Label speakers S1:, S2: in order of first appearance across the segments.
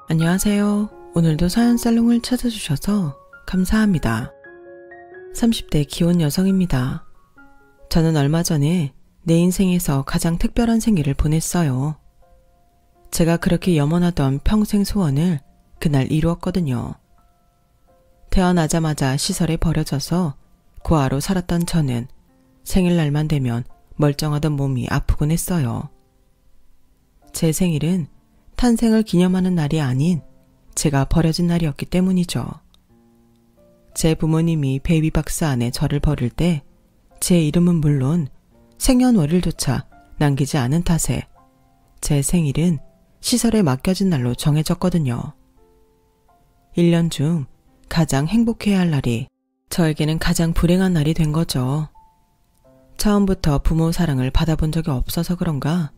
S1: 안녕하세요. 오늘도 사연살롱을 찾아주셔서 감사합니다. 30대 기혼 여성입니다. 저는 얼마 전에 내 인생에서 가장 특별한 생일을 보냈어요. 제가 그렇게 염원하던 평생 소원을 그날 이루었거든요. 태어나자마자 시설에 버려져서 고아로 살았던 저는 생일날만 되면 멀쩡하던 몸이 아프곤 했어요. 제 생일은 탄생을 기념하는 날이 아닌 제가 버려진 날이었기 때문이죠. 제 부모님이 베이비박스 안에 저를 버릴 때 제 이름은 물론 생년월일조차 남기지 않은 탓에 제 생일은 시설에 맡겨진 날로 정해졌거든요. 1년 중 가장 행복해야 할 날이 저에게는 가장 불행한 날이 된 거죠. 처음부터 부모 사랑을 받아본 적이 없어서 그런가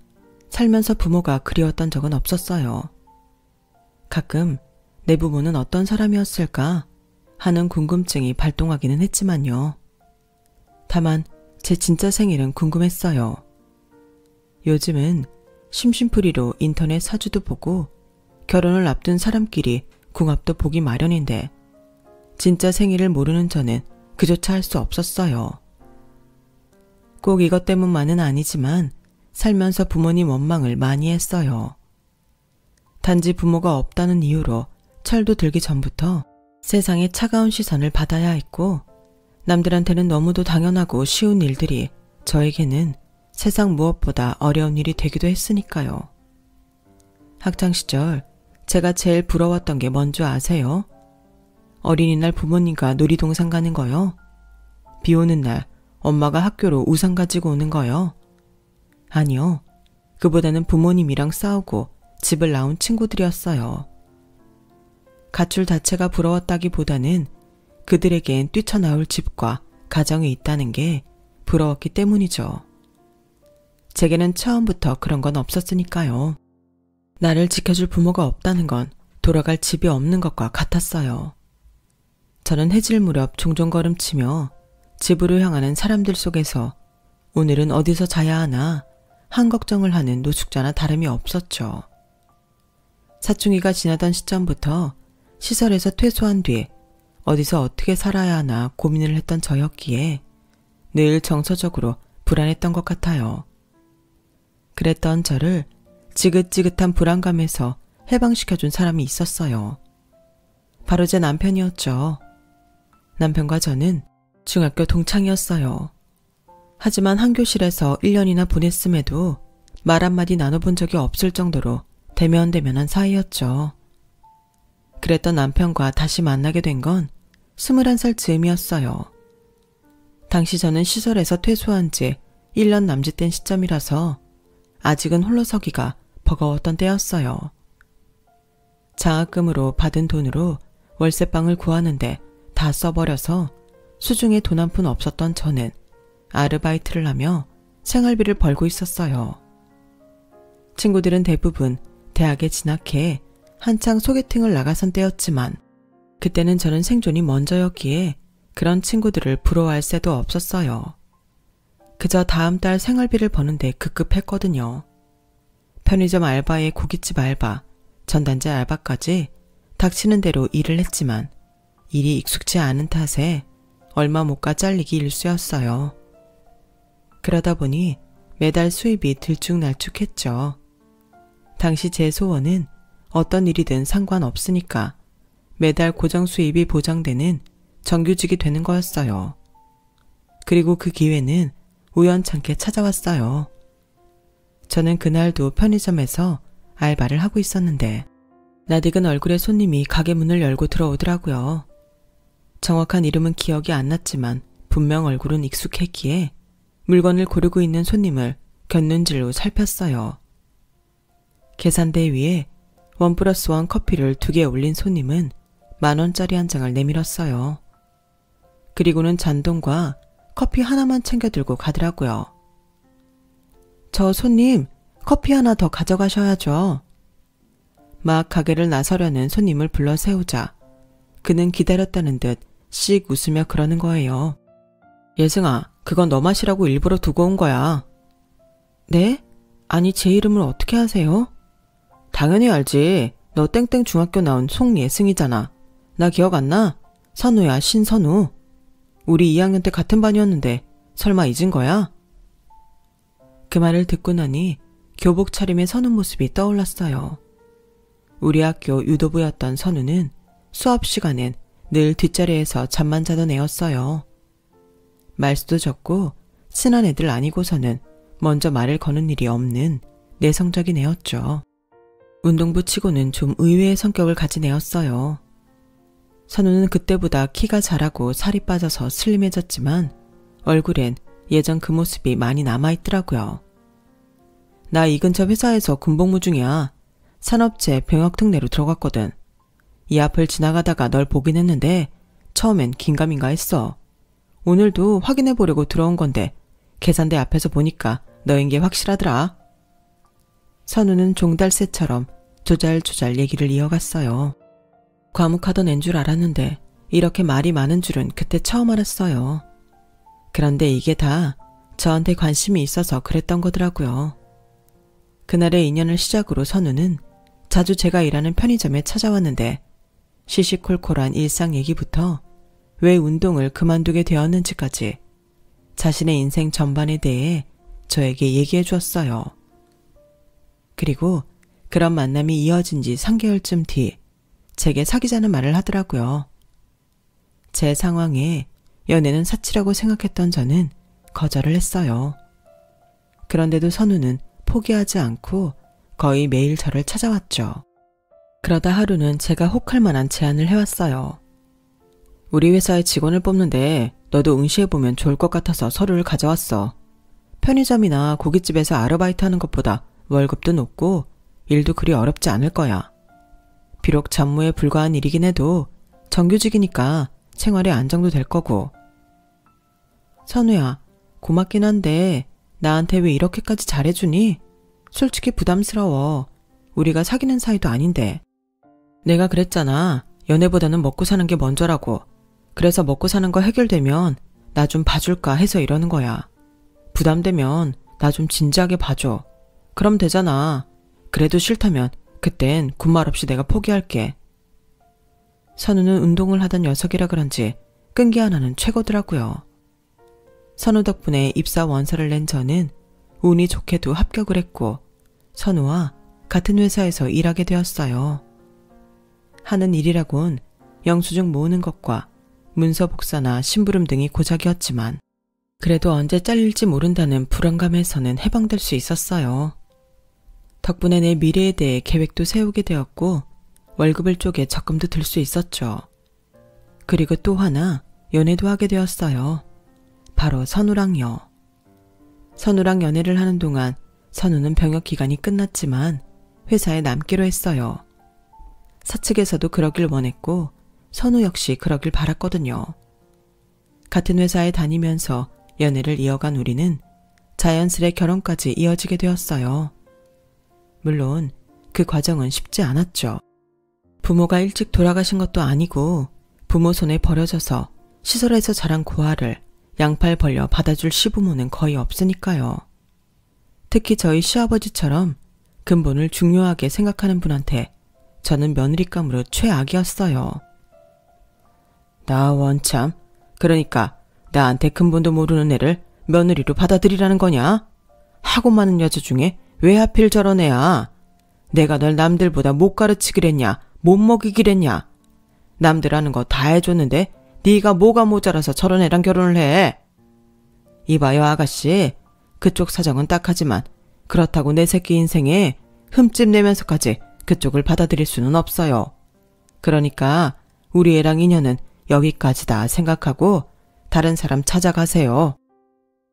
S1: 살면서 부모가 그리웠던 적은 없었어요. 가끔 내 부모는 어떤 사람이었을까 하는 궁금증이 발동하기는 했지만요. 다만 제 진짜 생일은 궁금했어요. 요즘은 심심풀이로 인터넷 사주도 보고 결혼을 앞둔 사람끼리 궁합도 보기 마련인데 진짜 생일을 모르는 저는 그조차 할 수 없었어요. 꼭 이것 때문만은 아니지만 살면서 부모님 원망을 많이 했어요. 단지 부모가 없다는 이유로 철도 들기 전부터 세상의 차가운 시선을 받아야 했고 남들한테는 너무도 당연하고 쉬운 일들이 저에게는 세상 무엇보다 어려운 일이 되기도 했으니까요. 학창시절 제가 제일 부러웠던 게 뭔지 아세요? 어린이날 부모님과 놀이동산 가는 거요. 비 오는 날 엄마가 학교로 우산 가지고 오는 거요. 아니요. 그보다는 부모님이랑 싸우고 집을 나온 친구들이었어요. 가출 자체가 부러웠다기보다는 그들에겐 뛰쳐나올 집과 가정이 있다는 게 부러웠기 때문이죠. 제게는 처음부터 그런 건 없었으니까요. 나를 지켜줄 부모가 없다는 건 돌아갈 집이 없는 것과 같았어요. 저는 해질 무렵 종종 걸음치며 집으로 향하는 사람들 속에서 오늘은 어디서 자야 하나 한 걱정을 하는 노숙자나 다름이 없었죠. 사춘기가 지나던 시점부터 시설에서 퇴소한 뒤 어디서 어떻게 살아야 하나 고민을 했던 저였기에 늘 정서적으로 불안했던 것 같아요. 그랬던 저를 지긋지긋한 불안감에서 해방시켜준 사람이 있었어요. 바로 제 남편이었죠. 남편과 저는 중학교 동창이었어요. 하지만 한 교실에서 1년이나 보냈음에도 말 한마디 나눠본 적이 없을 정도로 대면대면한 사이였죠. 그랬던 남편과 다시 만나게 된 건 21살 즈음이었어요. 당시 저는 시설에서 퇴소한 지 1년 남짓된 시점이라서 아직은 홀로 서기가 버거웠던 때였어요. 장학금으로 받은 돈으로 월세방을 구하는데 다 써버려서 수중에 돈 한 푼 없었던 저는 아르바이트를 하며 생활비를 벌고 있었어요. 친구들은 대부분 대학에 진학해 한창 소개팅을 나가선 때였지만 그때는 저는 생존이 먼저였기에 그런 친구들을 부러워할 새도 없었어요. 그저 다음 달 생활비를 버는데 급급했거든요. 편의점 알바에 고깃집 알바, 전단지 알바까지 닥치는 대로 일을 했지만 일이 익숙지 않은 탓에 얼마 못 가 잘리기 일쑤였어요. 그러다 보니 매달 수입이 들쭉날쭉했죠. 당시 제 소원은 어떤 일이든 상관없으니까 매달 고정 수입이 보장되는 정규직이 되는 거였어요. 그리고 그 기회는 우연찮게 찾아왔어요. 저는 그날도 편의점에서 알바를 하고 있었는데 낯익은 얼굴의 손님이 가게 문을 열고 들어오더라고요. 정확한 이름은 기억이 안 났지만 분명 얼굴은 익숙했기에 물건을 고르고 있는 손님을 곁눈질로 살폈어요. 계산대 위에 1+1 커피를 2개 올린 손님은 10,000원짜리 한 장을 내밀었어요. 그리고는 잔돈과 커피 하나만 챙겨 들고 가더라고요. 저 손님, 커피 하나 더 가져가셔야죠. 막 가게를 나서려는 손님을 불러 세우자 그는 기다렸다는 듯 씩 웃으며 그러는 거예요. 예승아, 그건 너 마시라고 일부러 두고 온 거야. 네? 아니 제 이름을 어떻게 아세요? 당연히 알지. 너 땡땡 중학교 나온 송예승이잖아. 나 기억 안 나? 선우야, 신선우. 우리 2학년 때 같은 반이었는데 설마 잊은 거야? 그 말을 듣고 나니 교복 차림의 선우 모습이 떠올랐어요. 우리 학교 유도부였던 선우는 수업 시간엔 늘 뒷자리에서 잠만 자던 애였어요. 말수도 적고 친한 애들 아니고서는 먼저 말을 거는 일이 없는 내성적인 애였죠. 운동부 치고는 좀 의외의 성격을 가진 애였어요. 선우는 그때보다 키가 자라고 살이 빠져서 슬림해졌지만 얼굴엔 예전 그 모습이 많이 남아있더라고요. 나 이 근처 회사에서 군복무 중이야. 산업체 병역특례로 들어갔거든. 이 앞을 지나가다가 널 보긴 했는데 처음엔 긴가민가 했어. 오늘도 확인해 보려고 들어온 건데 계산대 앞에서 보니까 너인 게 확실하더라. 선우는 종달새처럼 조잘조잘 얘기를 이어갔어요. 과묵하던 앤 줄 알았는데 이렇게 말이 많은 줄은 그때 처음 알았어요. 그런데 이게 다 저한테 관심이 있어서 그랬던 거더라고요. 그날의 인연을 시작으로 선우는 자주 제가 일하는 편의점에 찾아왔는데 시시콜콜한 일상 얘기부터 왜 운동을 그만두게 되었는지까지 자신의 인생 전반에 대해 저에게 얘기해 주었어요. 그리고 그런 만남이 이어진 지 3개월쯤 뒤 제게 사귀자는 말을 하더라고요. 제 상황에 연애는 사치라고 생각했던 저는 거절을 했어요. 그런데도 선우는 포기하지 않고 거의 매일 저를 찾아왔죠. 그러다 하루는 제가 혹할 만한 제안을 해왔어요. 우리 회사에 직원을 뽑는데 너도 응시해보면 좋을 것 같아서 서류를 가져왔어. 편의점이나 고깃집에서 아르바이트 하는 것보다 월급도 높고 일도 그리 어렵지 않을 거야. 비록 잡무에 불과한 일이긴 해도 정규직이니까 생활에 안정도 될 거고. 선우야, 고맙긴 한데 나한테 왜 이렇게까지 잘해주니? 솔직히 부담스러워. 우리가 사귀는 사이도 아닌데. 내가 그랬잖아. 연애보다는 먹고 사는 게 먼저라고. 그래서 먹고 사는 거 해결되면 나 좀 봐줄까 해서 이러는 거야. 부담되면 나 좀 진지하게 봐줘. 그럼 되잖아. 그래도 싫다면 그땐 군말 없이 내가 포기할게. 선우는 운동을 하던 녀석이라 그런지 끈기 하나는 최고더라고요. 선우 덕분에 입사 원서를 낸 저는 운이 좋게도 합격을 했고 선우와 같은 회사에서 일하게 되었어요. 하는 일이라곤 영수증 모으는 것과 문서 복사나 심부름 등이 고작이었지만 그래도 언제 잘릴지 모른다는 불안감에서는 해방될 수 있었어요. 덕분에 내 미래에 대해 계획도 세우게 되었고 월급을 쪼개 적금도 들 수 있었죠. 그리고 또 하나 연애도 하게 되었어요. 바로 선우랑요. 선우랑 연애를 하는 동안 선우는 병역 기간이 끝났지만 회사에 남기로 했어요. 사측에서도 그러길 원했고 선우 역시 그러길 바랐거든요. 같은 회사에 다니면서 연애를 이어간 우리는 자연스레 결혼까지 이어지게 되었어요. 물론 그 과정은 쉽지 않았죠. 부모가 일찍 돌아가신 것도 아니고 부모 손에 버려져서 시설에서 자란 고아를 양팔 벌려 받아줄 시부모는 거의 없으니까요. 특히 저희 시아버지처럼 근본을 중요하게 생각하는 분한테 저는 며느리감으로 최악이었어요. 나 원참, 그러니까 나한테 근본도 모르는 애를 며느리로 받아들이라는 거냐? 하고 많은 여자 중에 왜 하필 저런 애야? 내가 널 남들보다 못 가르치기랬냐? 못 먹이기랬냐? 남들 하는 거 다 해줬는데 네가 뭐가 모자라서 저런 애랑 결혼을 해? 이봐요 아가씨, 그쪽 사정은 딱하지만 그렇다고 내 새끼 인생에 흠집 내면서까지 그쪽을 받아들일 수는 없어요. 그러니까 우리 애랑 인연은 여기까지다 생각하고 다른 사람 찾아가세요.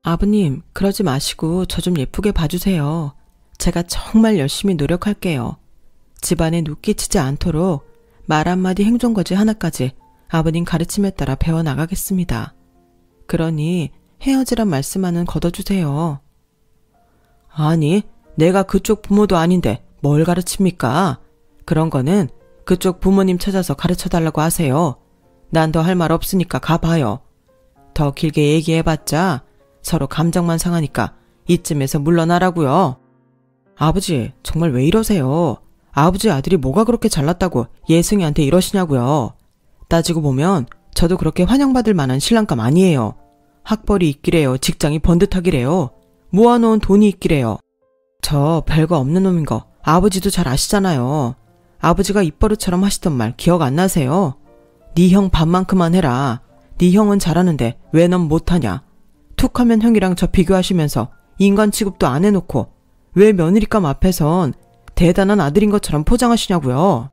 S1: 아버님, 그러지 마시고 저 좀 예쁘게 봐주세요. 제가 정말 열심히 노력할게요. 집안에 누 끼치지 않도록 말 한마디 행동거지 하나까지 아버님 가르침에 따라 배워나가겠습니다. 그러니 헤어지란 말씀만은 걷어주세요. 아니, 내가 그쪽 부모도 아닌데 뭘 가르칩니까? 그런 거는 그쪽 부모님 찾아서 가르쳐달라고 하세요. 난 더 할 말 없으니까 가봐요. 더 길게 얘기해봤자 서로 감정만 상하니까 이쯤에서 물러나라고요. 아버지, 정말 왜 이러세요? 아버지 아들이 뭐가 그렇게 잘났다고 예승이한테 이러시냐고요. 따지고 보면 저도 그렇게 환영받을 만한 신랑감 아니에요. 학벌이 있기래요. 직장이 번듯하기래요. 모아놓은 돈이 있기래요. 저 별거 없는 놈인 거 아버지도 잘 아시잖아요. 아버지가 입버릇처럼 하시던 말 기억 안 나세요? 네 형 반만큼만 해라. 네 형은 잘하는데 왜 넌 못하냐. 툭 하면 형이랑 저 비교하시면서 인간 취급도 안 해놓고 왜 며느리감 앞에선 대단한 아들인 것처럼 포장하시냐고요.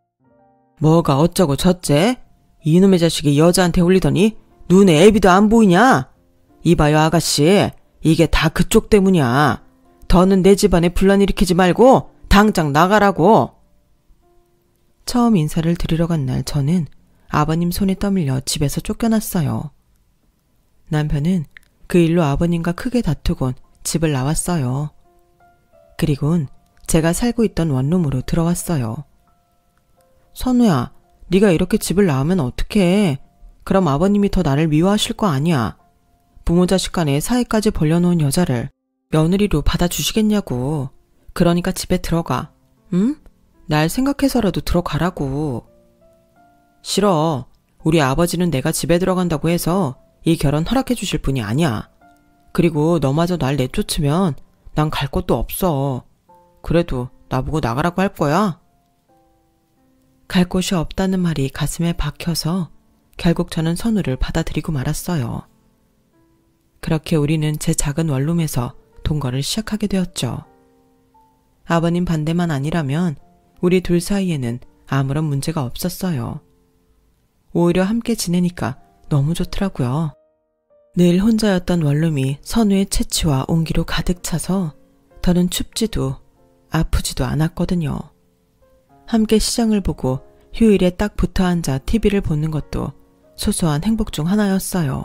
S1: 뭐가 어쩌고 저째? 이놈의 자식이 여자한테 홀리더니 눈에 애비도 안 보이냐? 이봐요 아가씨, 이게 다 그쪽 때문이야. 더는 내 집안에 분란 일으키지 말고 당장 나가라고. 처음 인사를 드리러 간 날 저는 아버님 손에 떠밀려 집에서 쫓겨났어요. 남편은 그 일로 아버님과 크게 다투곤 집을 나왔어요. 그리곤 제가 살고 있던 원룸으로 들어왔어요. 선우야, 네가 이렇게 집을 나오면 어떡해. 그럼 아버님이 더 나를 미워하실 거 아니야. 부모 자식 간에 사이까지 벌려놓은 여자를 며느리로 받아주시겠냐고. 그러니까 집에 들어가. 응? 날 생각해서라도 들어가라고. 싫어. 우리 아버지는 내가 집에 들어간다고 해서 이 결혼 허락해 주실 분이 아니야. 그리고 너마저 날 내쫓으면 난 갈 곳도 없어. 그래도 나보고 나가라고 할 거야? 갈 곳이 없다는 말이 가슴에 박혀서 결국 저는 선우를 받아들이고 말았어요. 그렇게 우리는 제 작은 원룸에서 동거를 시작하게 되었죠. 아버님 반대만 아니라면 우리 둘 사이에는 아무런 문제가 없었어요. 오히려 함께 지내니까 너무 좋더라고요. 늘 혼자였던 원룸이 선우의 채취와 온기로 가득 차서 더는 춥지도 아프지도 않았거든요. 함께 시장을 보고 휴일에 딱 붙어 앉아 TV를 보는 것도 소소한 행복 중 하나였어요.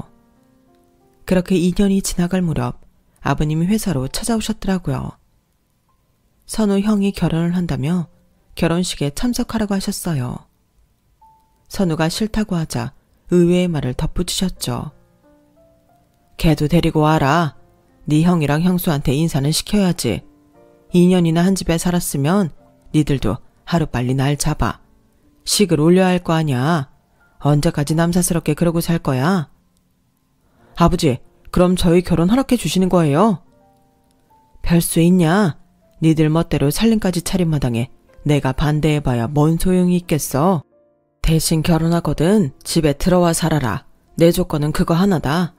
S1: 그렇게 2년이 지나갈 무렵 아버님이 회사로 찾아오셨더라고요. 선우 형이 결혼을 한다며 결혼식에 참석하라고 하셨어요. 선우가 싫다고 하자 의외의 말을 덧붙이셨죠. 걔도 데리고 와라. 네 형이랑 형수한테 인사는 시켜야지. 2년이나 한 집에 살았으면 니들도 하루빨리 날 잡아. 식을 올려야 할 거 아냐. 언제까지 남사스럽게 그러고 살 거야? 아버지, 그럼 저희 결혼 허락해 주시는 거예요? 별 수 있냐? 니들 멋대로 살림까지 차린 마당에 내가 반대해봐야 뭔 소용이 있겠어. 대신 결혼하거든 집에 들어와 살아라. 내 조건은 그거 하나다.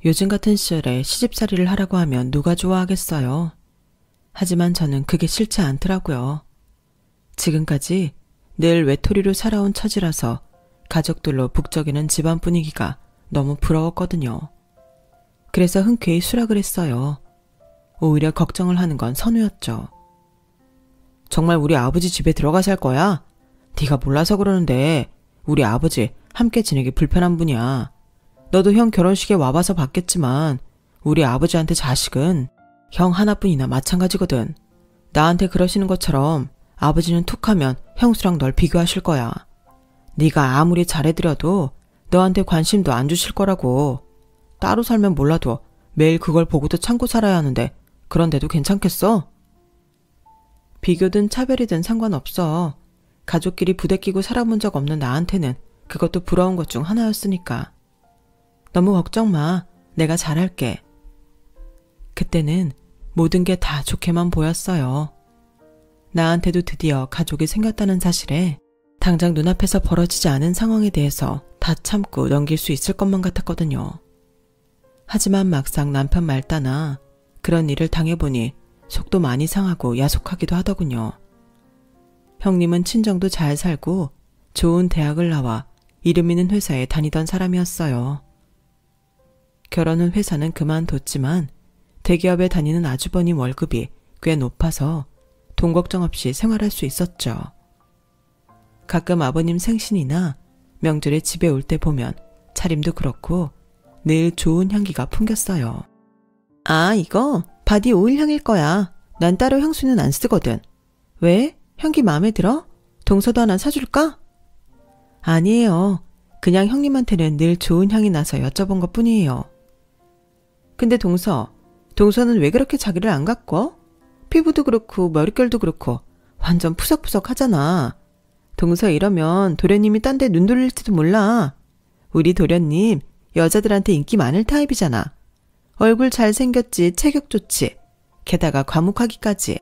S1: 요즘 같은 시절에 시집살이를 하라고 하면 누가 좋아하겠어요. 하지만 저는 그게 싫지 않더라고요. 지금까지 늘 외톨이로 살아온 처지라서 가족들로 북적이는 집안 분위기가 너무 부러웠거든요. 그래서 흔쾌히 수락을 했어요. 오히려 걱정을 하는 건 선우였죠. 정말 우리 아버지 집에 들어가 살 거야? 네가 몰라서 그러는데 우리 아버지 함께 지내기 불편한 분이야. 너도 형 결혼식에 와봐서 봤겠지만 우리 아버지한테 자식은 형 하나뿐이나 마찬가지거든. 나한테 그러시는 것처럼 아버지는 툭하면 형수랑 널 비교하실 거야. 네가 아무리 잘해드려도 너한테 관심도 안 주실 거라고. 따로 살면 몰라도 매일 그걸 보고도 참고 살아야 하는데 그런데도 괜찮겠어? 비교든 차별이든 상관없어. 가족끼리 부대끼고 살아본 적 없는 나한테는 그것도 부러운 것 중 하나였으니까. 너무 걱정 마. 내가 잘할게. 그때는 모든 게 다 좋게만 보였어요. 나한테도 드디어 가족이 생겼다는 사실에 당장 눈앞에서 벌어지지 않은 상황에 대해서 다 참고 넘길 수 있을 것만 같았거든요. 하지만 막상 남편 말 따나 그런 일을 당해보니 속도 많이 상하고 야속하기도 하더군요. 형님은 친정도 잘 살고 좋은 대학을 나와 이름 있는 회사에 다니던 사람이었어요. 결혼 후 회사는 그만뒀지만 대기업에 다니는 아주버님 월급이 꽤 높아서 돈 걱정 없이 생활할 수 있었죠. 가끔 아버님 생신이나 명절에 집에 올 때 보면 차림도 그렇고 늘 좋은 향기가 풍겼어요. 아, 이거 바디 오일 향일 거야. 난 따로 향수는 안 쓰거든. 왜? 향기 마음에 들어? 동서도 하나 사줄까? 아니에요. 그냥 형님한테는 늘 좋은 향이 나서 여쭤본 것 뿐이에요. 근데 동서는 왜 그렇게 자기를 안 가꿔? 피부도 그렇고 머릿결도 그렇고 완전 푸석푸석 하잖아. 동서 이러면 도련님이 딴 데 눈 돌릴지도 몰라. 우리 도련님 여자들한테 인기 많을 타입이잖아. 얼굴 잘생겼지, 체격 좋지. 게다가 과묵하기까지.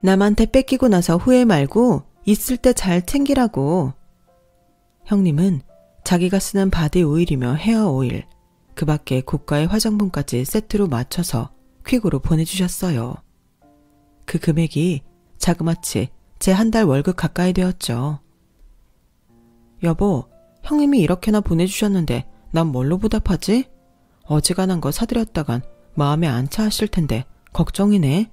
S1: 남한테 뺏기고 나서 후회 말고 있을 때 잘 챙기라고. 형님은 자기가 쓰는 바디 오일이며 헤어 오일, 그 밖에 고가의 화장품까지 세트로 맞춰서 퀵으로 보내주셨어요. 그 금액이 자그마치 제 한 달 월급 가까이 되었죠. 여보, 형님이 이렇게나 보내주셨는데 난 뭘로 보답하지? 어지간한 거 사드렸다간 마음에 안 차 하실 텐데 걱정이네.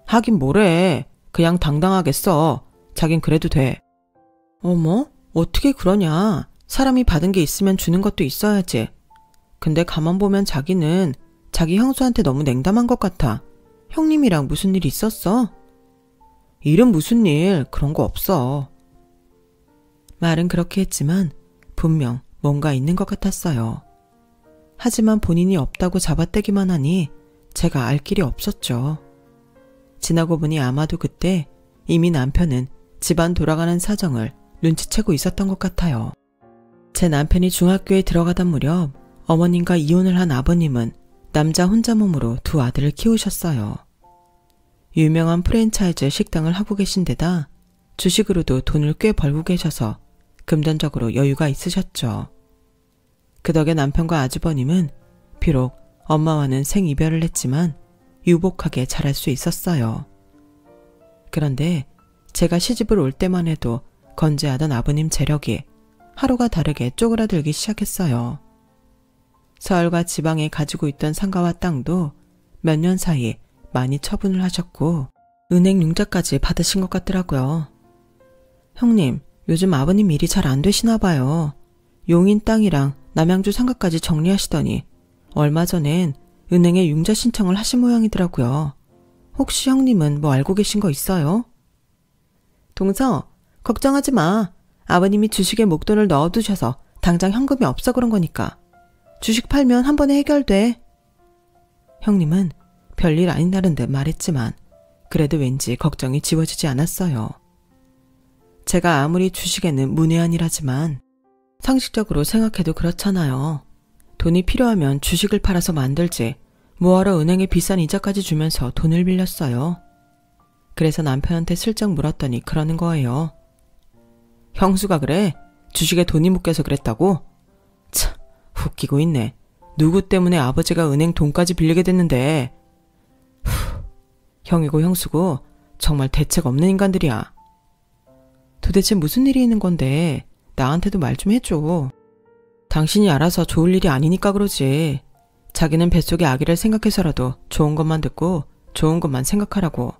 S1: 하긴 뭐래. 그냥 당당하게 써. 자긴 그래도 돼. 어머, 어떻게 그러냐. 사람이 받은 게 있으면 주는 것도 있어야지. 근데 가만 보면 자기는 자기 형수한테 너무 냉담한 것 같아. 형님이랑 무슨 일 있었어? 일은 무슨 일, 그런 거 없어. 말은 그렇게 했지만 분명 뭔가 있는 것 같았어요. 하지만 본인이 없다고 잡아떼기만 하니 제가 알 길이 없었죠. 지나고 보니 아마도 그때 이미 남편은 집안 돌아가는 사정을 눈치채고 있었던 것 같아요. 제 남편이 중학교에 들어가던 무렵 어머님과 이혼을 한 아버님은 남자 혼자 몸으로 두 아들을 키우셨어요. 유명한 프랜차이즈 식당을 하고 계신 데다 주식으로도 돈을 꽤 벌고 계셔서 금전적으로 여유가 있으셨죠. 그 덕에 남편과 아주버님은 비록 엄마와는 생이별을 했지만 유복하게 자랄 수 있었어요. 그런데 제가 시집을 올 때만 해도 건재하던 아버님 재력이 하루가 다르게 쪼그라들기 시작했어요. 서울과 지방에 가지고 있던 상가와 땅도 몇 년 사이 많이 처분을 하셨고 은행 융자까지 받으신 것 같더라고요. 형님, 요즘 아버님 일이 잘 안 되시나 봐요. 용인 땅이랑 남양주 상가까지 정리하시더니 얼마 전엔 은행에 융자 신청을 하신 모양이더라고요. 혹시 형님은 뭐 알고 계신 거 있어요? 동서, 걱정하지 마. 아버님이 주식에 목돈을 넣어두셔서 당장 현금이 없어 그런 거니까. 주식 팔면 한 번에 해결돼. 형님은 별일 아니다른 듯 말했지만 그래도 왠지 걱정이 지워지지 않았어요. 제가 아무리 주식에는 문외한이라지만 상식적으로 생각해도 그렇잖아요. 돈이 필요하면 주식을 팔아서 만들지 뭐하러 은행에 비싼 이자까지 주면서 돈을 빌렸어요. 그래서 남편한테 슬쩍 물었더니 그러는 거예요. 형수가 그래? 주식에 돈이 묶여서 그랬다고? 참, 웃기고 있네. 누구 때문에 아버지가 은행 돈까지 빌리게 됐는데. 형이고 형수고 정말 대책 없는 인간들이야. 도대체 무슨 일이 있는 건데 나한테도 말 좀 해줘. 당신이 알아서 좋을 일이 아니니까 그러지. 자기는 뱃속의 아기를 생각해서라도 좋은 것만 듣고 좋은 것만 생각하라고.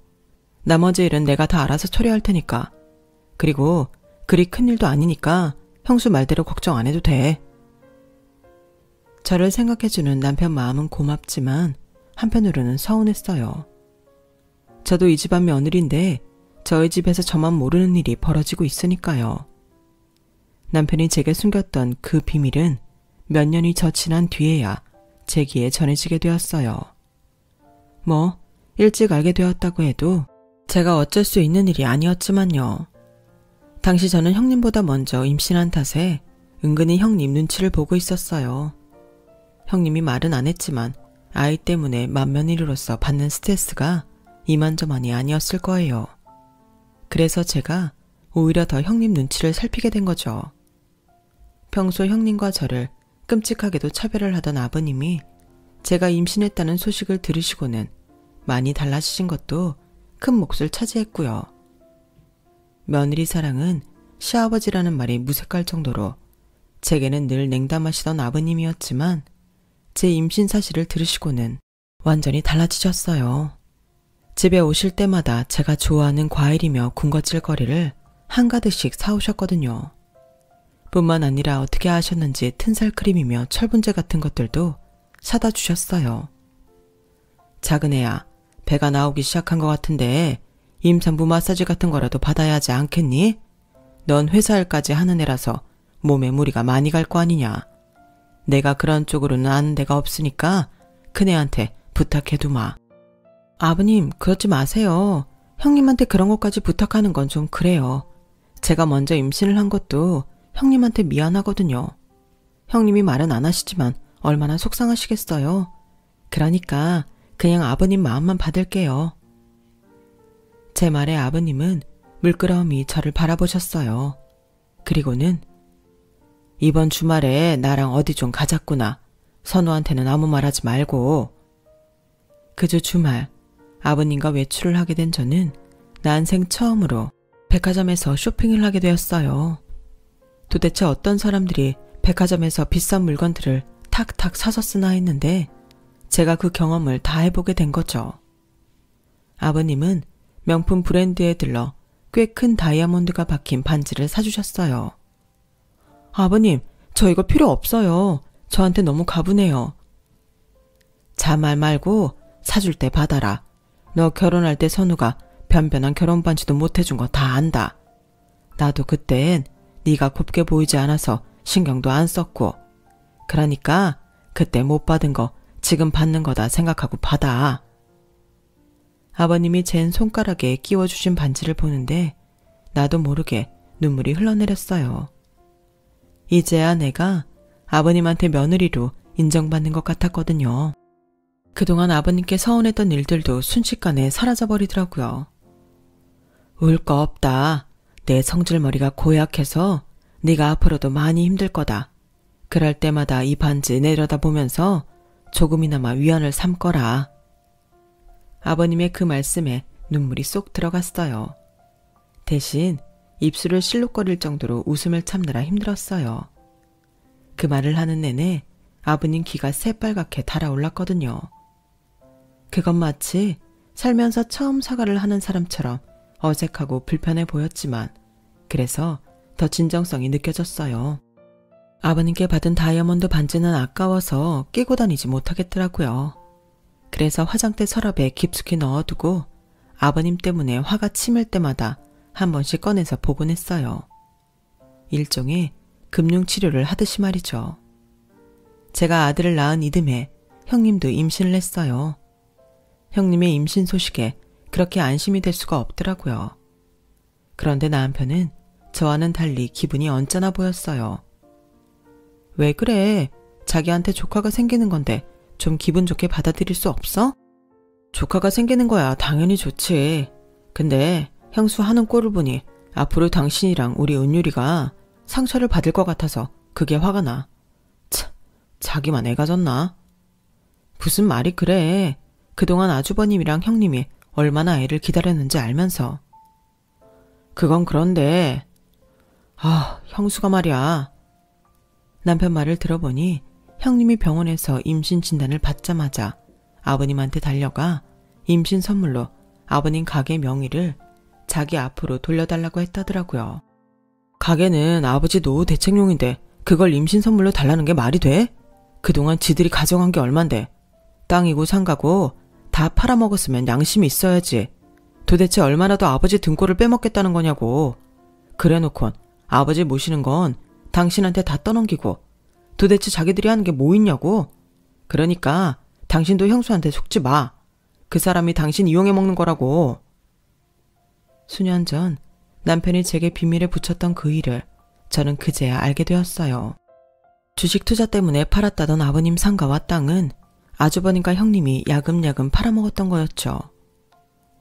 S1: 나머지 일은 내가 다 알아서 처리할 테니까. 그리고 그리 큰일도 아니니까 형수 말대로 걱정 안 해도 돼. 저를 생각해주는 남편 마음은 고맙지만 한편으로는 서운했어요. 저도 이 집안 며느리인데 저희 집에서 저만 모르는 일이 벌어지고 있으니까요. 남편이 제게 숨겼던 그 비밀은 몇 년이 저 지난 뒤에야 제 귀에 전해지게 되었어요. 뭐 일찍 알게 되었다고 해도 제가 어쩔 수 있는 일이 아니었지만요. 당시 저는 형님보다 먼저 임신한 탓에 은근히 형님 눈치를 보고 있었어요. 형님이 말은 안 했지만 아이 때문에 맏며느리로서 받는 스트레스가 이만저만이 아니었을 거예요. 그래서 제가 오히려 더 형님 눈치를 살피게 된 거죠. 평소 형님과 저를 끔찍하게도 차별을 하던 아버님이 제가 임신했다는 소식을 들으시고는 많이 달라지신 것도 큰 몫을 차지했고요. 며느리 사랑은 시아버지라는 말이 무색할 정도로 제게는 늘 냉담하시던 아버님이었지만 제 임신 사실을 들으시고는 완전히 달라지셨어요. 집에 오실 때마다 제가 좋아하는 과일이며 군것질거리를 한가득씩 사오셨거든요. 뿐만 아니라 어떻게 하셨는지 튼살크림이며 철분제 같은 것들도 사다 주셨어요. 작은 애야, 배가 나오기 시작한 것 같은데 임산부 마사지 같은 거라도 받아야 하지 않겠니? 넌 회사 일까지 하는 애라서 몸에 무리가 많이 갈 거 아니냐. 내가 그런 쪽으로는 아는 데가 없으니까 큰애한테 부탁해두마. 아버님, 그러지 마세요. 형님한테 그런 것까지 부탁하는 건 좀 그래요. 제가 먼저 임신을 한 것도 형님한테 미안하거든요. 형님이 말은 안 하시지만 얼마나 속상하시겠어요. 그러니까 그냥 아버님 마음만 받을게요. 제 말에 아버님은 물끄러미 저를 바라보셨어요. 그리고는 이번 주말에 나랑 어디 좀 가자꾸나. 선우한테는 아무 말하지 말고. 그주 주말 아버님과 외출을 하게 된 저는 난생 처음으로 백화점에서 쇼핑을 하게 되었어요. 도대체 어떤 사람들이 백화점에서 비싼 물건들을 탁탁 사서 쓰나 했는데 제가 그 경험을 다 해보게 된 거죠. 아버님은 명품 브랜드에 들러 꽤 큰 다이아몬드가 박힌 반지를 사주셨어요. 아버님, 저 이거 필요 없어요. 저한테 너무 가분해요. 자 말 말고 사줄 때 받아라. 너 결혼할 때 선우가 변변한 결혼 반지도 못 해준 거 다 안다. 나도 그땐 네가 곱게 보이지 않아서 신경도 안 썼고. 그러니까 그때 못 받은 거 지금 받는 거다 생각하고 받아. 아버님이 잰 손가락에 끼워주신 반지를 보는데 나도 모르게 눈물이 흘러내렸어요. 이제야 내가 아버님한테 며느리로 인정받는 것 같았거든요. 그동안 아버님께 서운했던 일들도 순식간에 사라져버리더라고요. 울 거 없다. 내 성질머리가 고약해서 네가 앞으로도 많이 힘들 거다. 그럴 때마다 이 반지 내려다보면서 조금이나마 위안을 삼거라. 아버님의 그 말씀에 눈물이 쏙 들어갔어요. 대신 입술을 실룩거릴 정도로 웃음을 참느라 힘들었어요. 그 말을 하는 내내 아버님 귀가 새빨갛게 달아올랐거든요. 그건 마치 살면서 처음 사과를 하는 사람처럼 어색하고 불편해 보였지만 그래서 더 진정성이 느껴졌어요. 아버님께 받은 다이아몬드 반지는 아까워서 끼고 다니지 못하겠더라고요. 그래서 화장대 서랍에 깊숙이 넣어두고 아버님 때문에 화가 치밀 때마다 한 번씩 꺼내서 보곤 했어요. 일종의 금융치료를 하듯이 말이죠. 제가 아들을 낳은 이듬해 형님도 임신을 했어요. 형님의 임신 소식에 그렇게 안심이 될 수가 없더라고요. 그런데 남편은 저와는 달리 기분이 언짢아 보였어요. 왜 그래? 자기한테 조카가 생기는 건데 좀 기분 좋게 받아들일 수 없어? 조카가 생기는 거야 당연히 좋지. 근데 형수 하는 꼴을 보니 앞으로 당신이랑 우리 은율이가 상처를 받을 것 같아서 그게 화가 나. 참, 자기만 애가 졌나? 무슨 말이 그래. 그동안 아주버님이랑 형님이 얼마나 애를 기다렸는지 알면서. 그건 그런데 형수가 말이야. 남편 말을 들어보니 형님이 병원에서 임신 진단을 받자마자 아버님한테 달려가 임신 선물로 아버님 가게 명의를 자기 앞으로 돌려달라고 했다더라고요. 가게는 아버지 노후 대책용인데 그걸 임신 선물로 달라는 게 말이 돼? 그동안 지들이 가져간 게 얼만데. 땅이고 상가고 다 팔아먹었으면 양심이 있어야지. 도대체 얼마나 더 아버지 등골을 빼먹겠다는 거냐고. 그래놓곤 아버지 모시는 건 당신한테 다 떠넘기고 도대체 자기들이 하는 게 뭐 있냐고. 그러니까 당신도 형수한테 속지 마. 그 사람이 당신 이용해 먹는 거라고. 수년 전 남편이 제게 비밀에 붙였던 그 일을 저는 그제야 알게 되었어요. 주식 투자 때문에 팔았다던 아버님 상가와 땅은 아주버님과 형님이 야금야금 팔아먹었던 거였죠.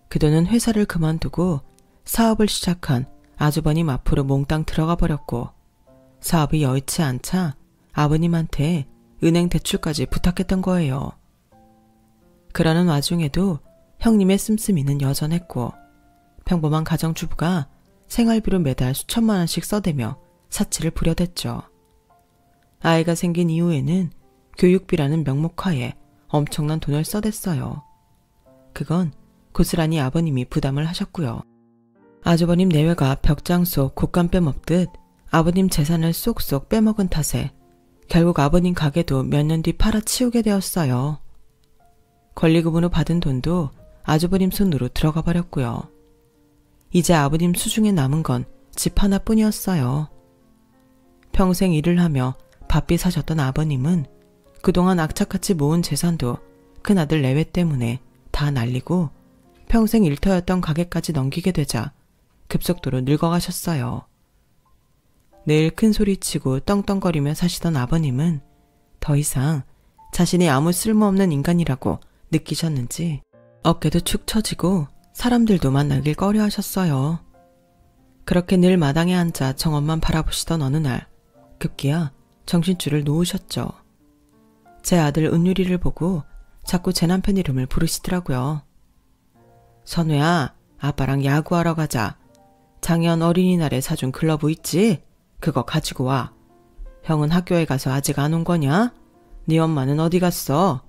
S1: 그 돈은 회사를 그만두고 사업을 시작한 아주버님 앞으로 몽땅 들어가 버렸고 사업이 여의치 않자 아버님한테 은행 대출까지 부탁했던 거예요. 그러는 와중에도 형님의 씀씀이는 여전했고 평범한 가정주부가 생활비로 매달 수천만 원씩 써대며 사치를 부려댔죠. 아이가 생긴 이후에는 교육비라는 명목하에 엄청난 돈을 써댔어요. 그건 고스란히 아버님이 부담을 하셨고요. 아주버님 내외가 벽장 속 곶감 빼먹듯 아버님 재산을 쏙쏙 빼먹은 탓에 결국 아버님 가게도 몇 년 뒤 팔아치우게 되었어요. 권리금으로 받은 돈도 아주버님 손으로 들어가 버렸고요. 이제 아버님 수중에 남은 건 집 하나뿐이었어요. 평생 일을 하며 바삐 사셨던 아버님은 그동안 악착같이 모은 재산도 큰아들 내외 때문에 다 날리고 평생 일터였던 가게까지 넘기게 되자 급속도로 늙어가셨어요. 늘 큰 소리치고 떵떵거리며 사시던 아버님은 더 이상 자신이 아무 쓸모없는 인간이라고 느끼셨는지 어깨도 축 처지고 사람들도 만나길 꺼려하셨어요. 그렇게 늘 마당에 앉아 정원만 바라보시던 어느 날 급기야 정신줄을 놓으셨죠. 제 아들 은유리를 보고 자꾸 제 남편 이름을 부르시더라고요. 선우야, 아빠랑 야구하러 가자. 작년 어린이날에 사준 글러브 있지? 그거 가지고 와. 형은 학교에 가서 아직 안 온 거냐? 네 엄마는 어디 갔어?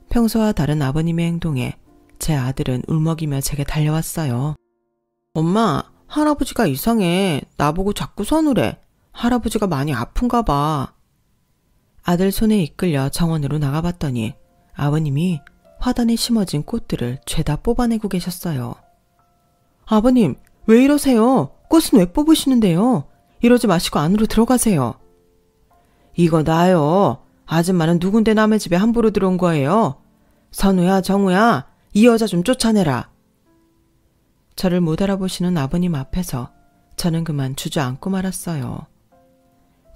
S1: 평소와 다른 아버님의 행동에 제 아들은 울먹이며 제게 달려왔어요. 엄마, 할아버지가 이상해. 나보고 자꾸 선우래. 할아버지가 많이 아픈가 봐. 아들 손에 이끌려 정원으로 나가봤더니 아버님이 화단에 심어진 꽃들을 죄다 뽑아내고 계셨어요. 아버님, 왜 이러세요? 꽃은 왜 뽑으시는데요? 이러지 마시고 안으로 들어가세요. 이거 나요. 아줌마는 누군데 남의 집에 함부로 들어온 거예요? 선우야, 정우야, 이 여자 좀 쫓아내라. 저를 못 알아보시는 아버님 앞에서 저는 그만 주저앉고 말았어요.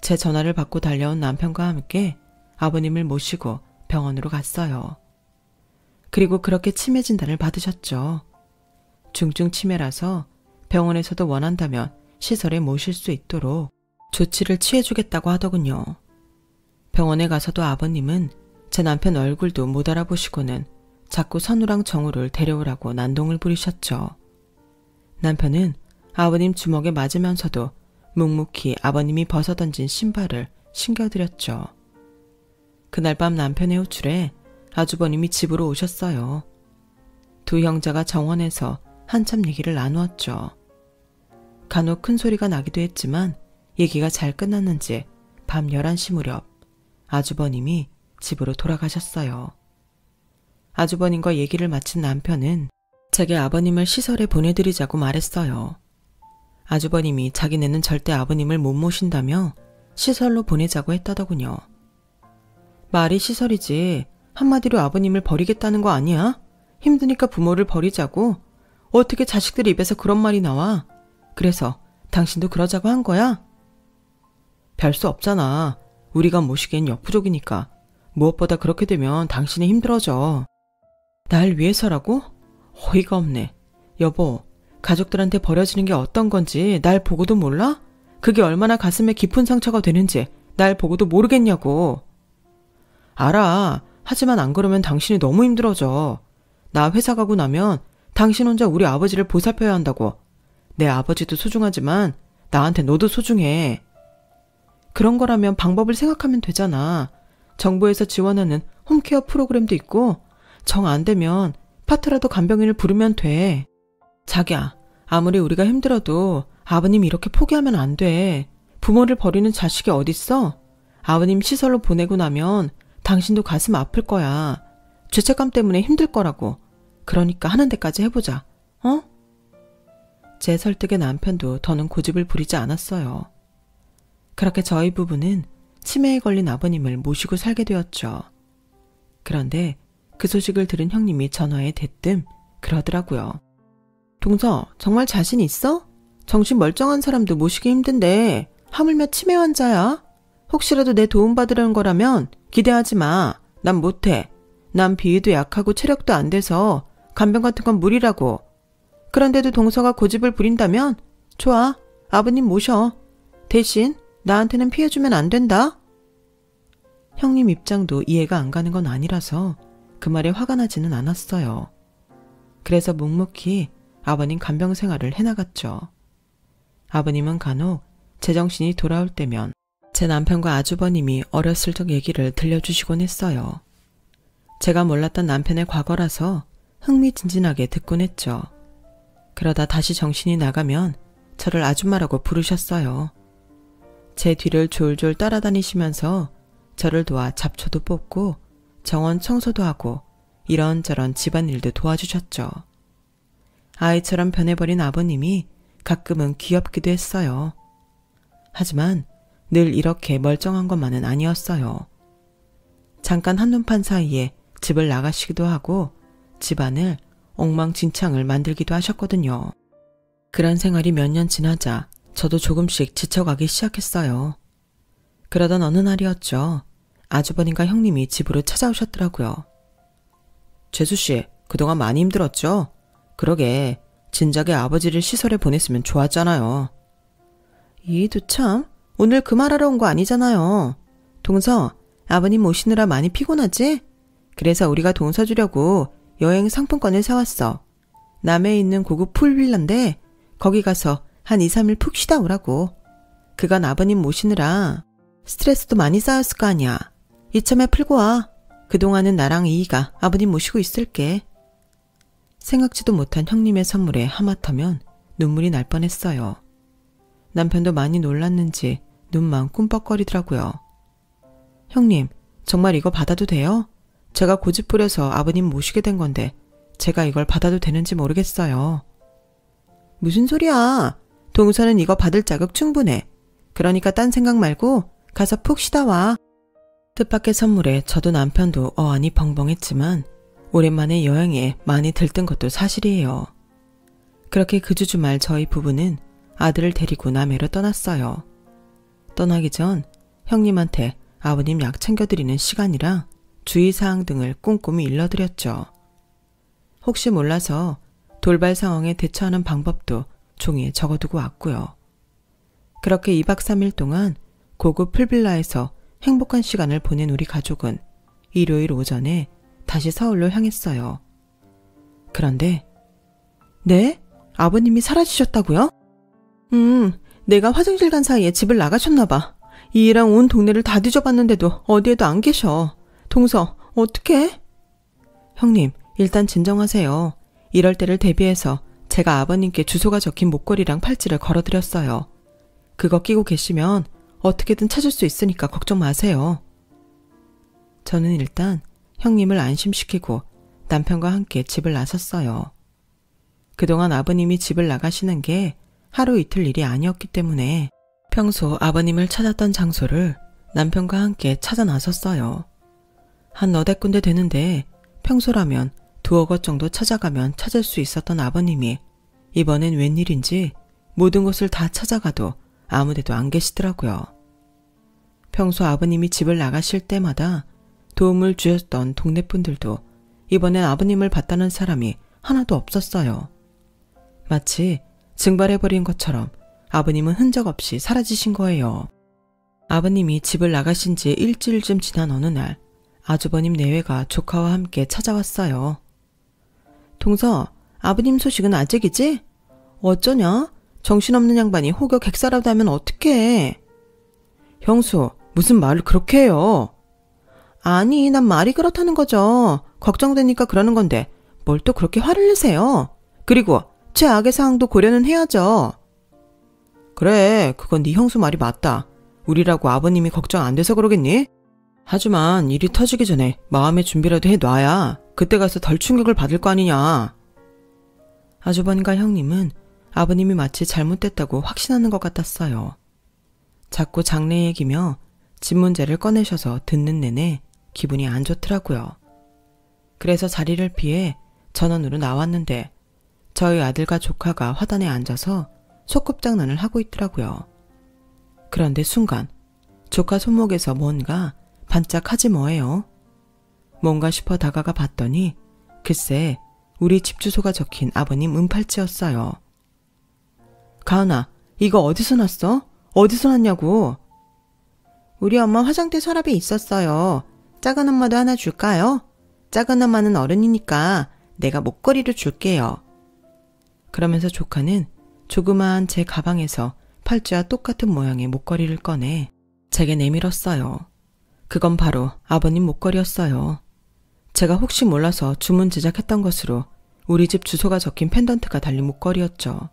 S1: 제 전화를 받고 달려온 남편과 함께 아버님을 모시고 병원으로 갔어요. 그리고 그렇게 치매 진단을 받으셨죠. 중증 치매라서 병원에서도 원한다면 시설에 모실 수 있도록 조치를 취해주겠다고 하더군요. 병원에 가서도 아버님은 제 남편 얼굴도 못 알아보시고는 자꾸 선우랑 정우를 데려오라고 난동을 부리셨죠. 남편은 아버님 주먹에 맞으면서도 묵묵히 아버님이 벗어던진 신발을 신겨드렸죠. 그날 밤 남편의 호출에 아주버님이 집으로 오셨어요. 두 형제가 정원에서 한참 얘기를 나누었죠. 간혹 큰 소리가 나기도 했지만 얘기가 잘 끝났는지 밤 11시 무렵 아주버님이 집으로 돌아가셨어요. 아주버님과 얘기를 마친 남편은 제게 아버님을 시설에 보내드리자고 말했어요. 아주버님이 자기네는 절대 아버님을 못 모신다며 시설로 보내자고 했다더군요. 말이 시설이지 한마디로 아버님을 버리겠다는 거 아니야? 힘드니까 부모를 버리자고? 어떻게 자식들 입에서 그런 말이 나와? 그래서 당신도 그러자고 한 거야? 별 수 없잖아. 우리가 모시기엔 역부족이니까. 무엇보다 그렇게 되면 당신이 힘들어져. 날 위해서라고? 어이가 없네. 여보, 가족들한테 버려지는 게 어떤 건지 날 보고도 몰라? 그게 얼마나 가슴에 깊은 상처가 되는지 날 보고도 모르겠냐고. 알아. 하지만 안 그러면 당신이 너무 힘들어져. 나 회사 가고 나면 당신 혼자 우리 아버지를 보살펴야 한다고. 내 아버지도 소중하지만 나한테 너도 소중해. 그런 거라면 방법을 생각하면 되잖아. 정부에서 지원하는 홈케어 프로그램도 있고 정 안 되면 파트라도 간병인을 부르면 돼. 자기야, 아무리 우리가 힘들어도 아버님 이렇게 포기하면 안 돼. 부모를 버리는 자식이 어딨어? 아버님 시설로 보내고 나면 당신도 가슴 아플 거야. 죄책감 때문에 힘들 거라고. 그러니까 하는 데까지 해보자. 어? 제 설득에 남편도 더는 고집을 부리지 않았어요. 그렇게 저희 부부는 치매에 걸린 아버님을 모시고 살게 되었죠. 그런데 그 소식을 들은 형님이 전화에 대뜸 그러더라고요. 동서, 정말 자신 있어? 정신 멀쩡한 사람도 모시기 힘든데 하물며 치매 환자야? 혹시라도 내 도움 받으려는 거라면 기대하지 마. 난 못해. 난 비위도 약하고 체력도 안 돼서 간병 같은 건 무리라고. 그런데도 동서가 고집을 부린다면 좋아. 아버님 모셔. 대신 나한테는 피해주면 안 된다. 형님 입장도 이해가 안 가는 건 아니라서 그 말에 화가 나지는 않았어요. 그래서 묵묵히 아버님 간병 생활을 해나갔죠. 아버님은 간혹 제정신이 돌아올 때면 제 남편과 아주버님이 어렸을 적 얘기를 들려주시곤 했어요. 제가 몰랐던 남편의 과거라서 흥미진진하게 듣곤 했죠. 그러다 다시 정신이 나가면 저를 아줌마라고 부르셨어요. 제 뒤를 졸졸 따라다니시면서 저를 도와 잡초도 뽑고 정원 청소도 하고 이런저런 집안일도 도와주셨죠. 아이처럼 변해버린 아버님이 가끔은 귀엽기도 했어요. 하지만 늘 이렇게 멀쩡한 것만은 아니었어요. 잠깐 한눈판 사이에 집을 나가시기도 하고 집안을 엉망진창을 만들기도 하셨거든요. 그런 생활이 몇 년 지나자 저도 조금씩 지쳐가기 시작했어요. 그러던 어느 날이었죠. 아주버님과 형님이 집으로 찾아오셨더라고요. 재수씨, 그동안 많이 힘들었죠? 그러게, 진작에 아버지를 시설에 보냈으면 좋았잖아요. 이도 참, 오늘 그 말하러 온 거 아니잖아요. 동서, 아버님 모시느라 많이 피곤하지? 그래서 우리가 동서 주려고 여행 상품권을 사왔어. 남해에 있는 고급 풀빌라인데 거기 가서 한 2, 3일 푹 쉬다 오라고. 그건 아버님 모시느라 스트레스도 많이 쌓였을 거 아니야. 이참에 풀고 와. 그동안은 나랑 이이가 아버님 모시고 있을게. 생각지도 못한 형님의 선물에 하마터면 눈물이 날 뻔했어요. 남편도 많이 놀랐는지 눈만 꿈뻑거리더라고요. 형님, 정말 이거 받아도 돼요? 제가 고집 부려서 아버님 모시게 된 건데 제가 이걸 받아도 되는지 모르겠어요. 무슨 소리야. 동서는 이거 받을 자격 충분해. 그러니까 딴 생각 말고 가서 푹 쉬다 와. 뜻밖의 선물에 저도 남편도 어안이 벙벙했지만 오랜만에 여행에 많이 들뜬 것도 사실이에요. 그렇게 그 주 주말 저희 부부는 아들을 데리고 남해로 떠났어요. 떠나기 전 형님한테 아버님 약 챙겨드리는 시간이라 주의사항 등을 꼼꼼히 일러드렸죠. 혹시 몰라서 돌발 상황에 대처하는 방법도 종이에 적어두고 왔고요. 그렇게 2박 3일 동안 고급 풀빌라에서 행복한 시간을 보낸 우리 가족은 일요일 오전에 다시 서울로 향했어요. 그런데 네? 아버님이 사라지셨다고요? 내가 화장실 간 사이에 집을 나가셨나 봐. 이랑 온 동네를 다 뒤져봤는데도 어디에도 안 계셔. 동서, 어떡해? 형님, 일단 진정하세요. 이럴 때를 대비해서 제가 아버님께 주소가 적힌 목걸이랑 팔찌를 걸어드렸어요. 그거 끼고 계시면 어떻게든 찾을 수 있으니까 걱정 마세요. 저는 일단 형님을 안심시키고 남편과 함께 집을 나섰어요. 그동안 아버님이 집을 나가시는 게 하루 이틀 일이 아니었기 때문에 평소 아버님을 찾았던 장소를 남편과 함께 찾아 나섰어요. 한 너댓 군데 되는데 평소라면 2억 원 정도 찾아가면 찾을 수 있었던 아버님이 이번엔 웬일인지 모든 곳을 다 찾아가도 아무데도 안 계시더라고요. 평소 아버님이 집을 나가실 때마다 도움을 주셨던 동네 분들도 이번엔 아버님을 봤다는 사람이 하나도 없었어요. 마치 증발해버린 것처럼 아버님은 흔적 없이 사라지신 거예요. 아버님이 집을 나가신 지 일주일쯤 지난 어느 날 아주버님 내외가 조카와 함께 찾아왔어요. 동서, 아버님 소식은 아직이지? 어쩌냐? 정신없는 양반이 혹여 객사라도 하면 어떡해? 형수, 무슨 말을 그렇게 해요? 아니, 난 말이 그렇다는 거죠. 걱정되니까 그러는 건데 뭘 또 그렇게 화를 내세요? 그리고 최악의 상황도 고려는 해야죠. 그래, 그건 네 형수 말이 맞다. 우리라고 아버님이 걱정 안 돼서 그러겠니? 하지만 일이 터지기 전에 마음의 준비라도 해놔야 그때 가서 덜 충격을 받을 거 아니냐. 아주버님과 형님은 아버님이 마치 잘못됐다고 확신하는 것 같았어요. 자꾸 장래 얘기며 집 문제를 꺼내셔서 듣는 내내 기분이 안 좋더라고요. 그래서 자리를 피해 전원으로 나왔는데 저희 아들과 조카가 화단에 앉아서 소꿉장난을 하고 있더라고요. 그런데 순간 조카 손목에서 뭔가 반짝하지 뭐예요. 뭔가 싶어 다가가 봤더니 글쎄 우리 집 주소가 적힌 아버님 은팔찌였어요. 가은아, 이거 어디서 났어? 어디서 났냐고. 우리 엄마 화장대 서랍에 있었어요. 작은 엄마도 하나 줄까요? 작은 엄마는 어른이니까 내가 목걸이를 줄게요. 그러면서 조카는 조그마한 제 가방에서 팔찌와 똑같은 모양의 목걸이를 꺼내 제게 내밀었어요. 그건 바로 아버님 목걸이였어요. 제가 혹시 몰라서 주문 제작했던 것으로 우리 집 주소가 적힌 펜던트가 달린 목걸이였죠.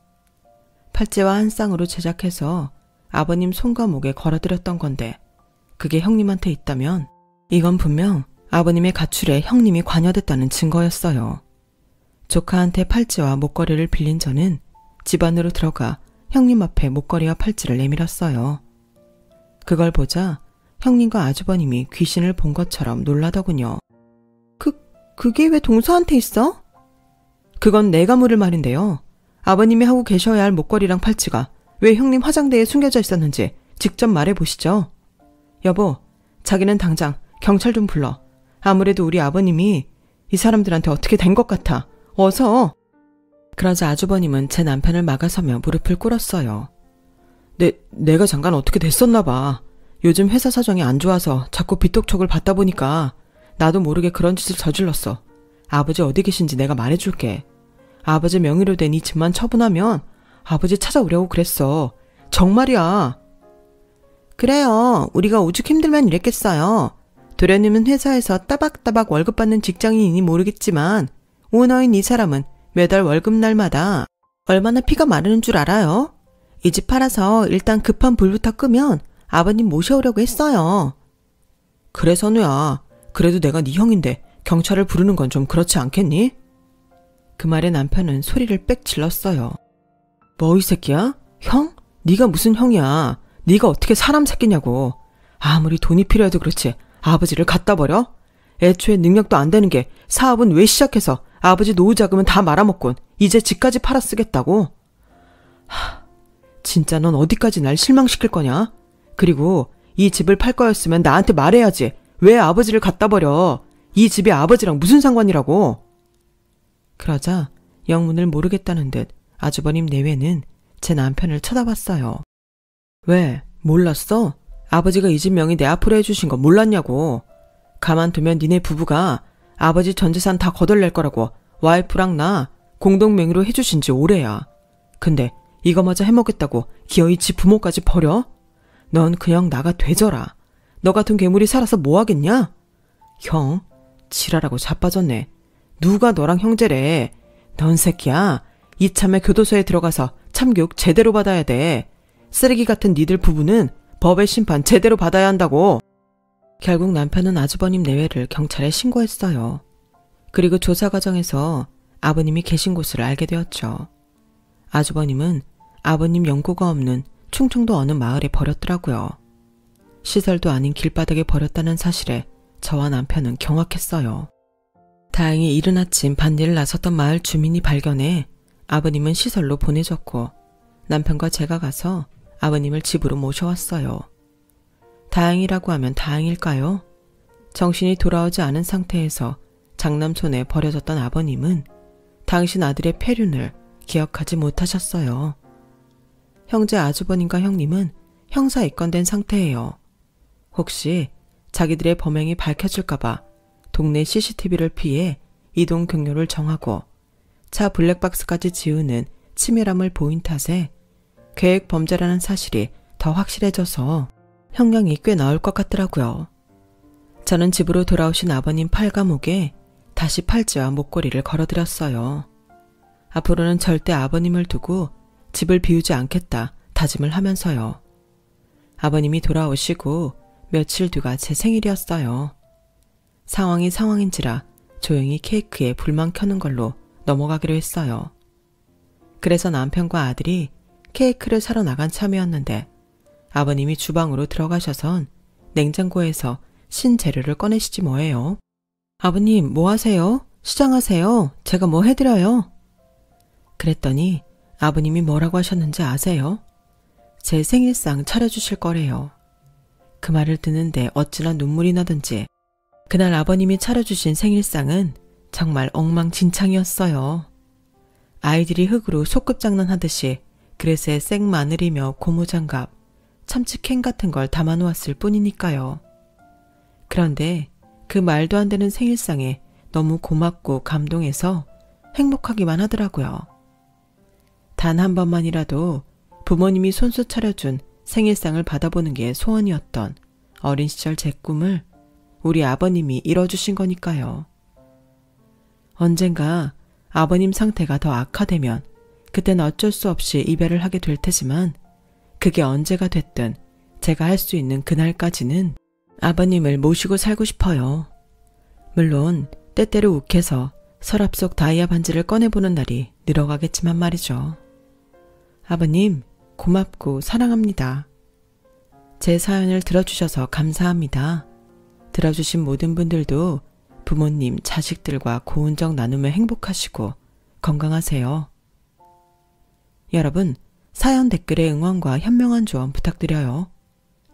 S1: 팔찌와 한 쌍으로 제작해서 아버님 손과 목에 걸어드렸던 건데 그게 형님한테 있다면 이건 분명 아버님의 가출에 형님이 관여됐다는 증거였어요. 조카한테 팔찌와 목걸이를 빌린 저는 집 안으로 들어가 형님 앞에 목걸이와 팔찌를 내밀었어요. 그걸 보자 형님과 아주버님이 귀신을 본 것처럼 놀라더군요. 그게 왜 동서한테 있어? 그건 내가 물을 말인데요. 아버님이 하고 계셔야 할 목걸이랑 팔찌가 왜 형님 화장대에 숨겨져 있었는지 직접 말해보시죠. 여보, 자기는 당장 경찰 좀 불러. 아무래도 우리 아버님이 이 사람들한테 어떻게 된 것 같아. 어서. 그러자 아주버님은 제 남편을 막아서며 무릎을 꿇었어요. 내가 잠깐 어떻게 됐었나 봐. 요즘 회사 사정이 안 좋아서 자꾸 빚독촉을 받다 보니까 나도 모르게 그런 짓을 저질렀어. 아버지 어디 계신지 내가 말해줄게. 아버지 명의로 된 이 집만 처분하면 아버지 찾아오려고 그랬어. 정말이야. 그래요. 우리가 오죽 힘들면 이랬겠어요. 도련님은 회사에서 따박따박 월급 받는 직장인이니 모르겠지만 오너인 이 사람은 매달 월급날마다 얼마나 피가 마르는 줄 알아요? 이 집 팔아서 일단 급한 불부터 끄면 아버님 모셔오려고 했어요. 그래 선우야. 그래도 내가 네 형인데 경찰을 부르는 건 좀 그렇지 않겠니? 그 말에 남편은 소리를 빽 질렀어요. 뭐 이 새끼야? 형? 네가 무슨 형이야. 네가 어떻게 사람 새끼냐고. 아무리 돈이 필요해도 그렇지 아버지를 갖다 버려? 애초에 능력도 안 되는 게 사업은 왜 시작해서 아버지 노후 자금은 다 말아먹곤 이제 집까지 팔아 쓰겠다고? 진짜 넌 어디까지 날 실망시킬 거냐? 그리고 이 집을 팔 거였으면 나한테 말해야지. 왜 아버지를 갖다 버려? 이 집이 아버지랑 무슨 상관이라고? 그러자 영문을 모르겠다는 듯 아주버님 내외는 제 남편을 쳐다봤어요. 왜? 몰랐어? 아버지가 이 집 명의 내 앞으로 해주신 거 몰랐냐고. 가만두면 니네 부부가 아버지 전 재산 다 거덜낼 거라고 와이프랑 나 공동 명의로 해주신 지 오래야. 근데 이거마저 해먹겠다고 기어이 지 부모까지 버려? 넌 그냥 나가 되져라. 너 같은 괴물이 살아서 뭐 하겠냐? 형, 지랄하고 자빠졌네. 누가 너랑 형제래. 넌 새끼야. 이참에 교도소에 들어가서 참교육 제대로 받아야 돼. 쓰레기 같은 니들 부부는 법의 심판 제대로 받아야 한다고. 결국 남편은 아주버님 내외를 경찰에 신고했어요. 그리고 조사 과정에서 아버님이 계신 곳을 알게 되었죠. 아주버님은 아버님 연고가 없는 충청도 어느 마을에 버렸더라고요. 시설도 아닌 길바닥에 버렸다는 사실에 저와 남편은 경악했어요. 다행히 이른 아침 반일을 나섰던 마을 주민이 발견해 아버님은 시설로 보내졌고 남편과 제가 가서 아버님을 집으로 모셔왔어요. 다행이라고 하면 다행일까요? 정신이 돌아오지 않은 상태에서 장남손에 버려졌던 아버님은 당신 아들의 폐륜을 기억하지 못하셨어요. 형제 아주버님과 형님은 형사 입건된 상태예요. 혹시 자기들의 범행이 밝혀질까봐 동네 CCTV를 피해 이동 경로를 정하고 차 블랙박스까지 지우는 치밀함을 보인 탓에 계획 범죄라는 사실이 더 확실해져서 형량이 꽤 나올 것 같더라고요. 저는 집으로 돌아오신 아버님 팔과목에 다시 팔찌와 목걸이를 걸어드렸어요. 앞으로는 절대 아버님을 두고 집을 비우지 않겠다 다짐을 하면서요. 아버님이 돌아오시고 며칠 뒤가 제 생일이었어요. 상황이 상황인지라 조용히 케이크에 불만 켜는 걸로 넘어가기로 했어요. 그래서 남편과 아들이 케이크를 사러 나간 참이었는데 아버님이 주방으로 들어가셔선 냉장고에서 신재료를 꺼내시지 뭐예요. 아버님 뭐 하세요? 시장하세요. 제가 뭐 해드려요? 그랬더니 아버님이 뭐라고 하셨는지 아세요? 제 생일상 차려주실 거래요. 그 말을 듣는데 어찌나 눈물이 나든지 그날 아버님이 차려주신 생일상은 정말 엉망진창이었어요. 아이들이 흙으로 소꿉장난하듯이 그릇에 생마늘이며 고무장갑, 참치캔 같은 걸 담아놓았을 뿐이니까요. 그런데 그 말도 안 되는 생일상에 너무 고맙고 감동해서 행복하기만 하더라고요. 단 한 번만이라도 부모님이 손수 차려준 생일상을 받아보는 게 소원이었던 어린 시절 제 꿈을 우리 아버님이 이뤄주신 거니까요. 언젠가 아버님 상태가 더 악화되면 그땐 어쩔 수 없이 이별을 하게 될 테지만 그게 언제가 됐든 제가 할 수 있는 그날까지는 아버님을 모시고 살고 싶어요. 물론 때때로 욱해서 서랍 속 다이아 반지를 꺼내보는 날이 늘어가겠지만 말이죠. 아버님, 고맙고 사랑합니다. 제 사연을 들어주셔서 감사합니다. 들어주신 모든 분들도 부모님, 자식들과 고운적 나누며 행복하시고 건강하세요. 여러분, 사연 댓글에 응원과 현명한 조언 부탁드려요.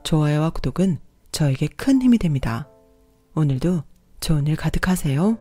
S1: 좋아요와 구독은 저에게 큰 힘이 됩니다. 오늘도 좋은 일 가득하세요.